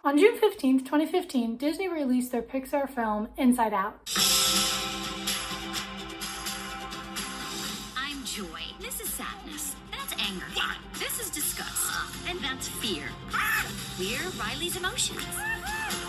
On June 15th, 2015, Disney released their Pixar film, Inside Out. I'm joy. This is sadness. That's anger. This is disgust. And that's fear. We're Riley's emotions.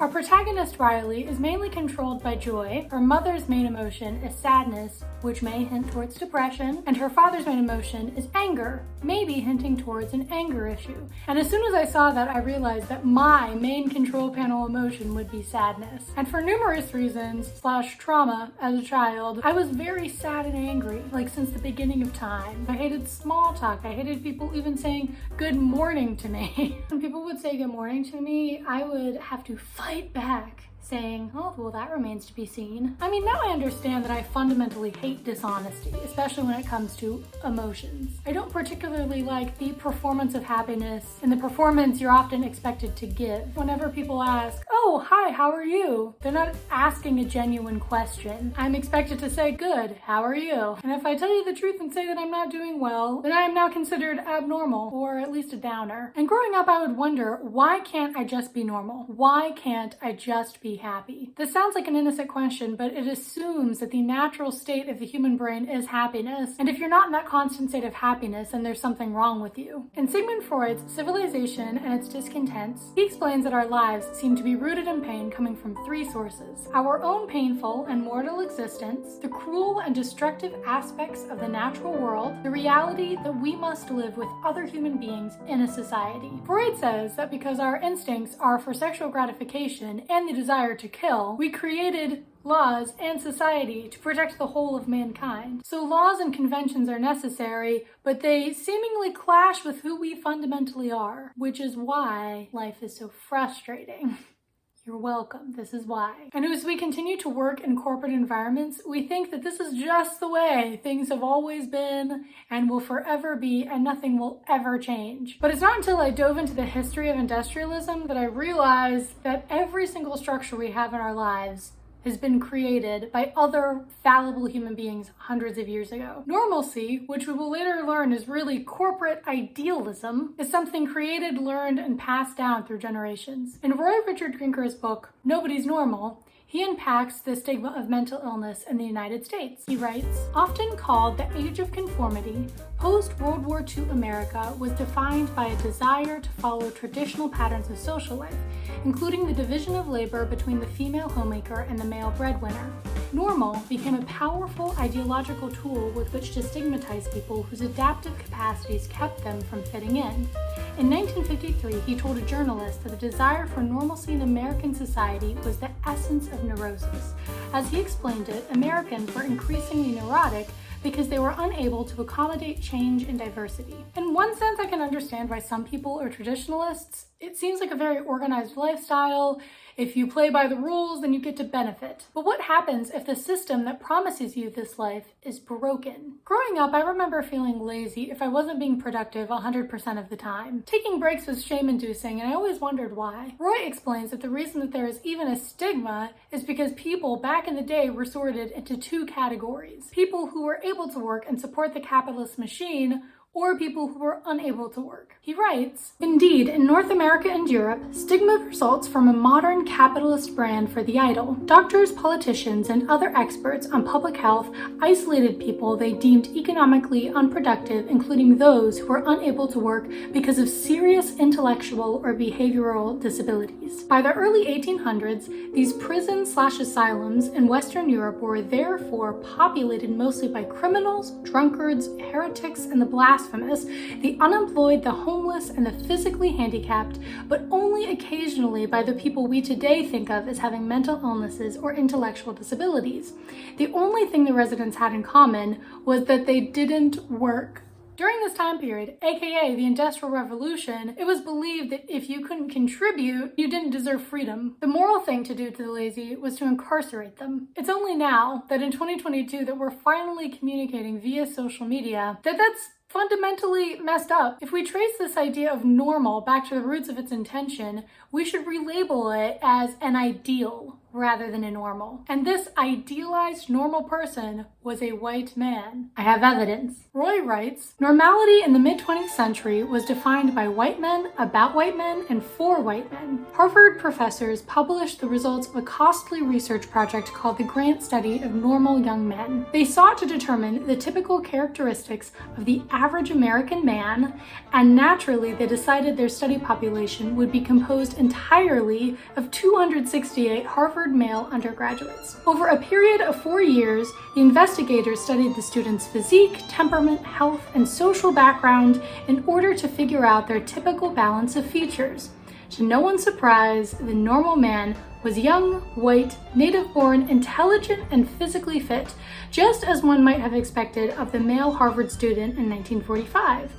Our protagonist, Riley, is mainly controlled by joy. Her mother's main emotion is sadness, which may hint towards depression, and her father's main emotion is anger, maybe hinting towards an anger issue. And as soon as I saw that, I realized that my main control panel emotion would be sadness. And for numerous reasons, / trauma as a child, I was very sad and angry, like since the beginning of time. I hated small talk. I hated people even saying good morning to me. When people would say good morning to me, I would have to fight back, saying, oh, well, that remains to be seen. I mean, now I understand that I fundamentally hate dishonesty, especially when it comes to emotions. I don't particularly like the performance of happiness and the performance you're often expected to give. Whenever people ask, oh, hi, how are you? They're not asking a genuine question. I'm expected to say, good, how are you? And if I tell you the truth and say that I'm not doing well, then I am now considered abnormal, or at least a downer. And growing up, I would wonder, why can't I just be normal? Why can't I just be happy? This sounds like an innocent question, but it assumes that the natural state of the human brain is happiness. And if you're not in that constant state of happiness, then there's something wrong with you. In Sigmund Freud's Civilization and Its Discontents, he explains that our lives seem to be rooted in pain coming from three sources: our own painful and mortal existence, the cruel and destructive aspects of the natural world, the reality that we must live with other human beings in a society. Freud says that because our instincts are for sexual gratification and the desire to kill, we created laws and society to protect the whole of mankind. So laws and conventions are necessary, but they seemingly clash with who we fundamentally are, which is why life is so frustrating. You're welcome. This is why. And as we continue to work in corporate environments, we think that this is just the way things have always been and will forever be, and nothing will ever change. But it's not until I dove into the history of industrialism that I realized that every single structure we have in our lives has been created by other fallible human beings hundreds of years ago. Normalcy, which we will later learn is really corporate idealism, is something created, learned, and passed down through generations. In Roy Richard Grinker's book, Nobody's Normal, he unpacks the stigma of mental illness in the United States. He writes, often called the Age of Conformity, post-World War II America was defined by a desire to follow traditional patterns of social life, including the division of labor between the female homemaker and the male breadwinner. Normal became a powerful ideological tool with which to stigmatize people whose adaptive capacities kept them from fitting in. In 1953, he told a journalist that the desire for normalcy in American society was the essence of neurosis. As he explained it, Americans were increasingly neurotic because they were unable to accommodate change and diversity. In one sense, I can understand why some people are traditionalists. It seems like a very organized lifestyle. If you play by the rules, then you get to benefit. But what happens if the system that promises you this life is broken? Growing up, I remember feeling lazy if I wasn't being productive 100% of the time. Taking breaks was shame-inducing, and I always wondered why. Roy explains that the reason that there is even a stigma is because people back in the day were sorted into two categories: people who were able to work and support the capitalist machine, or people who were unable to work. He writes, indeed, in North America and Europe, stigma results from a modern capitalist brand for the idle. Doctors, politicians, and other experts on public health isolated people they deemed economically unproductive, including those who were unable to work because of serious intellectual or behavioral disabilities. By the early 1800s, these prisons/asylums in Western Europe were therefore populated mostly by criminals, drunkards, heretics, and the blasphemous, the unemployed, the homeless, and the physically handicapped, but only occasionally by the people we today think of as having mental illnesses or intellectual disabilities. The only thing the residents had in common was that they didn't work. During this time period, aka the Industrial Revolution, it was believed that if you couldn't contribute, you didn't deserve freedom. The moral thing to do to the lazy was to incarcerate them. It's only now that in 2022 that we're finally communicating via social media that that's fundamentally messed up. If we trace this idea of normal back to the roots of its intention, we should relabel it as an ideal rather than a normal. And this idealized normal person was a white man. I have evidence. Roy writes, normality in the mid-20th century was defined by white men, about white men, and for white men. Harvard professors published the results of a costly research project called the Grant Study of Normal Young Men. They sought to determine the typical characteristics of the average American man, and naturally they decided their study population would be composed entirely of 268 Harvard male undergraduates. Over a period of 4 years, the investigators studied the students' physique, temperament, health, and social background in order to figure out their typical balance of features. To no one's surprise, the normal man was young, white, native-born, intelligent, and physically fit, just as one might have expected of the male Harvard student in 1945.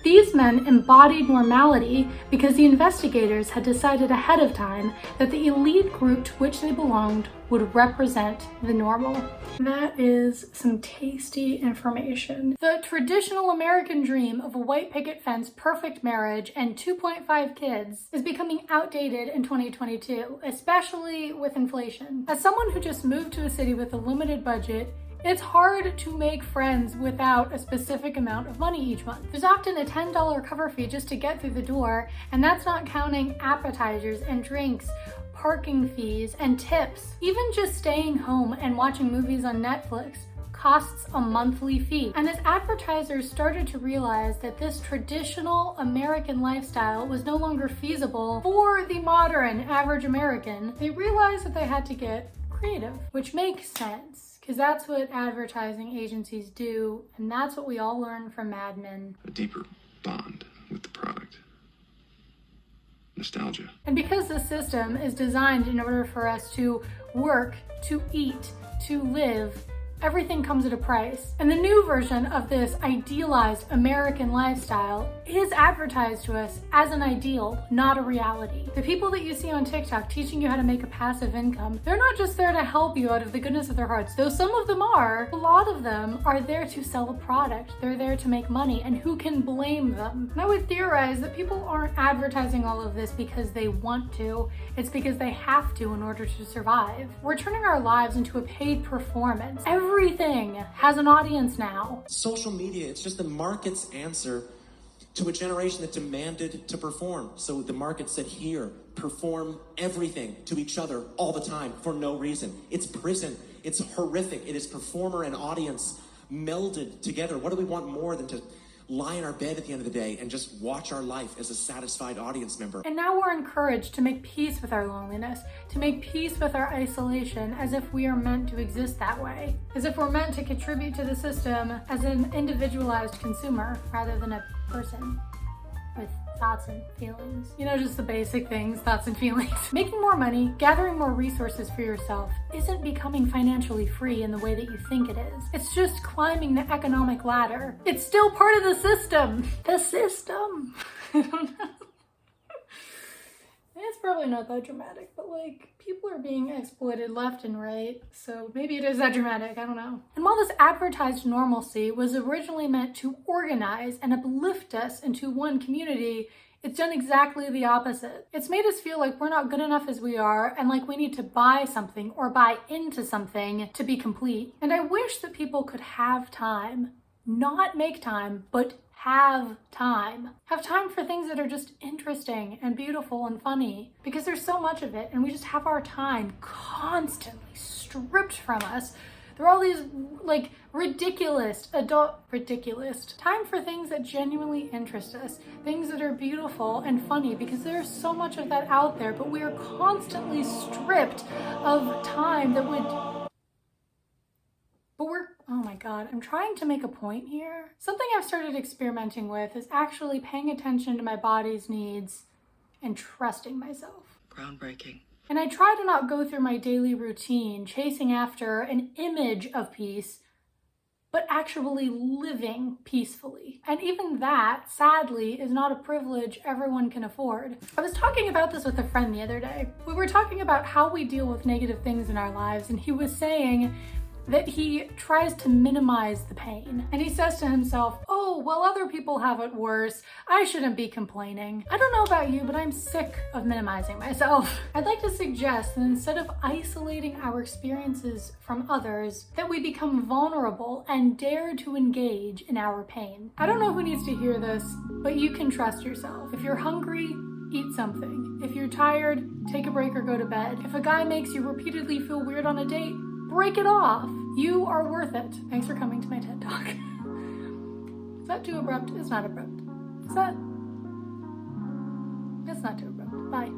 These men embodied normality because the investigators had decided ahead of time that the elite group to which they belonged would represent the normal. That is some tasty information. The traditional American dream of a white picket fence, perfect marriage, and 2.5 kids is becoming outdated in 2022, especially with inflation. As someone who just moved to a city with a limited budget, it's hard to make friends without a specific amount of money each month. There's often a $10 cover fee just to get through the door, and that's not counting appetizers and drinks, parking fees, and tips. Even just staying home and watching movies on Netflix costs a monthly fee. And as advertisers started to realize that this traditional American lifestyle was no longer feasible for the modern average American, they realized that they had to get creative, which makes sense. Because that's what advertising agencies do, and that's what we all learn from Mad Men. A deeper bond with the product. Nostalgia. And because the system is designed in order for us to work, to eat, to live, everything comes at a price. And the new version of this idealized American lifestyle is advertised to us as an ideal, not a reality. The people that you see on TikTok teaching you how to make a passive income, they're not just there to help you out of the goodness of their hearts, though some of them are. A lot of them are there to sell a product. They're there to make money, and who can blame them? And I would theorize that people aren't advertising all of this because they want to. It's because they have to in order to survive. We're turning our lives into a paid performance. Everything has an audience now. Social media, it's just the market's answer to a generation that demanded to perform. So the market said, here, perform everything to each other all the time for no reason. It's prison. It's horrific. It is performer and audience melded together. What do we want more than to lie in our bed at the end of the day and just watch our life as a satisfied audience member? And now we're encouraged to make peace with our loneliness, to make peace with our isolation, as if we are meant to exist that way, as if we're meant to contribute to the system as an individualized consumer rather than a person with thoughts and feelings. You know, just the basic things, thoughts and feelings. Making more money, gathering more resources for yourself isn't becoming financially free in the way that you think it is. It's just climbing the economic ladder. It's still part of the system. The system. I don't know. It's probably not that dramatic, but like, people are being exploited left and right, so maybe it is that dramatic, I don't know. And while this advertised normalcy was originally meant to organize and uplift us into one community, it's done exactly the opposite. It's made us feel like we're not good enough as we are, and like we need to buy something or buy into something to be complete. And I wish that people could have time, not make time, but have time. Have time for things that are just interesting and beautiful and funny, because there's so much of it and we just have our time constantly stripped from us. There are all these like ridiculous time for things that genuinely interest us, things that are beautiful and funny, because there's so much of that out there, but we are constantly stripped of time that would oh my God, I'm trying to make a point here. Something I've started experimenting with is actually paying attention to my body's needs and trusting myself. Groundbreaking. And I try to not go through my daily routine chasing after an image of peace, but actually living peacefully. And even that, sadly, is not a privilege everyone can afford. I was talking about this with a friend the other day. We were talking about how we deal with negative things in our lives, and he was saying, that he tries to minimize the pain. And he says to himself, oh, well, other people have it worse. I shouldn't be complaining. I don't know about you, but I'm sick of minimizing myself. I'd like to suggest that instead of isolating our experiences from others, that we become vulnerable and dare to engage in our pain. I don't know who needs to hear this, but you can trust yourself. If you're hungry, eat something. If you're tired, take a break or go to bed. If a guy makes you repeatedly feel weird on a date, break it off. You are worth it. Thanks for coming to my TED Talk. Is that too abrupt? It's not abrupt. Is that? It's not too abrupt. Bye.